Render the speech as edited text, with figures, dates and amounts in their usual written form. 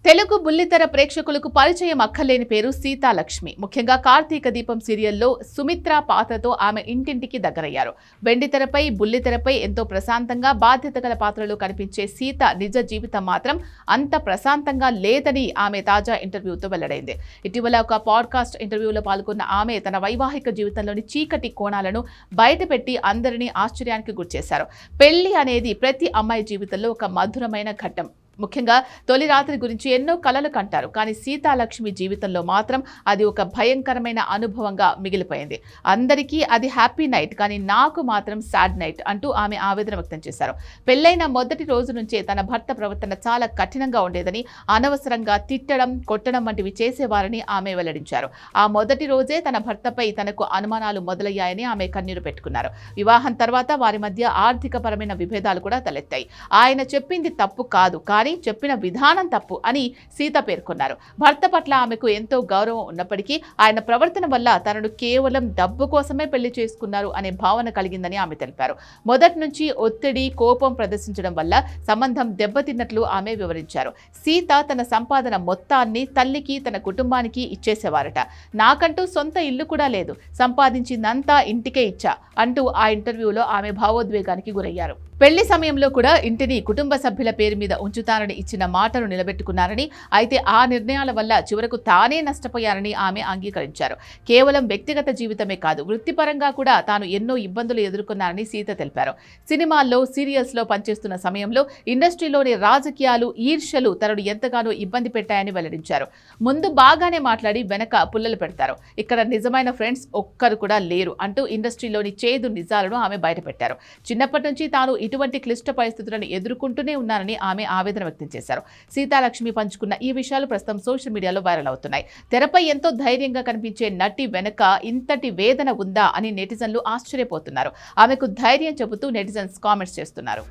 తెలుగు బుల్లితెర ప్రేక్షకులకు పరిచయం అక్కర్లేని పేరు సీతాలక్ష్మి. ముఖ్యంగా కార్తీక దీపం సీరియల్లో సుమిత్ర పాత్రతో ఆమె ఇంటింటికి దగ్గరయ్యారు. వెండితెరపై బుల్లితెరపై ఎంతో ప్రశాంతంగా బాధ్యత గల పాత్రలో కనిపించే సీత నిజ జీవితం మాత్రం అంత ప్రశాంతంగా లేదని ఆమె తాజా ఇంటర్వ్యూతో వెల్లడైంది. ఇటీవల ఒక పాడ్కాస్ట్ ఇంటర్వ్యూలో పాల్గొన్న ఆమె తన వైవాహిక జీవితంలోని చీకటి కోణాలను బయటపెట్టి అందరినీ ఆశ్చర్యానికి గురిచేశారు. పెళ్లి అనేది ప్రతి అమ్మాయి జీవితంలో ఒక మధురమైన ఘట్టం. ముఖ్యంగా తొలి రాత్రి గురించి ఎన్నో కలలు కంటారు. కానీ సీతాలక్ష్మి జీవితంలో మాత్రం అది ఒక భయంకరమైన అనుభవంగా మిగిలిపోయింది. అందరికీ అది హ్యాపీ నైట్, కానీ నాకు మాత్రం సాడ్ నైట్ అంటూ ఆమె ఆవేదన వ్యక్తం చేశారు. పెళ్లైన మొదటి రోజు నుంచే తన భర్త ప్రవర్తన చాలా కఠినంగా ఉండేదని, అనవసరంగా తిట్టడం, కొట్టడం వంటివి చేసేవారని ఆమె వెల్లడించారు. ఆ మొదటి రోజే తన భర్తపై తనకు అనుమానాలు మొదలయ్యాయని ఆమె కన్నీరు పెట్టుకున్నారు. వివాహం తర్వాత వారి మధ్య ఆర్థికపరమైన విభేదాలు కూడా తలెత్తాయి. ఆయన చెప్పింది తప్పు కాదు, కానీ చెప్పిన విధానం తప్పు అని సీత పేర్కొన్నారు. భర్త పట్ల ఆమెకు ఎంతో గౌరవం ఉన్నప్పటికీ ఆయన ప్రవర్తన వల్ల తనను కేవలం డబ్బు కోసమే పెళ్లి చేసుకున్నారు అనే భావన కలిగిందని ఆమె తెలిపారు. మొదటి నుంచి ఒత్తిడి, కోపం ప్రదర్శించడం వల్ల సంబంధం దెబ్బతిన్నట్లు ఆమె వివరించారు. సీత తన సంపాదన మొత్తాన్ని తల్లికి, తన కుటుంబానికి ఇచ్చేసేవారట. నాకంటూ సొంత ఇల్లు కూడా లేదు, సంపాదించిందంతా ఇంటికే ఇచ్చా అంటూ ఆ ఇంటర్వ్యూలో ఆమె భావోద్వేగానికి గురయ్యారు. పెళ్లి సమయంలో కూడా ఇంటిని కుటుంబ సభ్యుల పేరు మీద ఉంచుతానని ఇచ్చిన మాటను నిలబెట్టుకున్నారని, అయితే ఆ నిర్ణయాల వల్ల చివరకు తానే నష్టపోయారని ఆమె అంగీకరించారు. కేవలం వ్యక్తిగత జీవితమే కాదు, వృత్తిపరంగా కూడా తాను ఎన్నో ఇబ్బందులు ఎదుర్కొన్నారని సీత తెలిపారు. సినిమాల్లో, సీరియల్స్లో పనిచేస్తున్న సమయంలో ఇండస్ట్రీలోని రాజకీయాలు, ఈర్ష్యలు తనను ఎంతగానో ఇబ్బంది పెట్టాయని వెల్లడించారు. ముందు బాగానే మాట్లాడి వెనక పుల్లలు పెడతారు, ఇక్కడ నిజమైన ఫ్రెండ్స్ ఒక్కరు కూడా లేరు అంటూ ఇండస్ట్రీలోని చేదు నిజాలను ఆమె బయటపెట్టారు. చిన్నప్పటి నుంచి తాను ఇటువంటి క్లిష్ట పరిస్థితులను ఎదుర్కొంటూనే ఉన్నారని ఆమె ఆవేదన వ్యక్తం చేశారు. సీతాలక్ష్మి పంచుకున్న ఈ విషయాలు ప్రస్తుతం సోషల్ మీడియాలో వైరల్ అవుతున్నాయి. తెరపై ఎంతో ధైర్యంగా కనిపించే నటి వెనుక ఇంతటి వేదన ఉందా అని నెటిజన్లు ఆశ్చర్యపోతున్నారు. ఆమెకు ధైర్యం చెబుతూ నెటిజన్స్ కామెంట్స్ చేస్తున్నారు.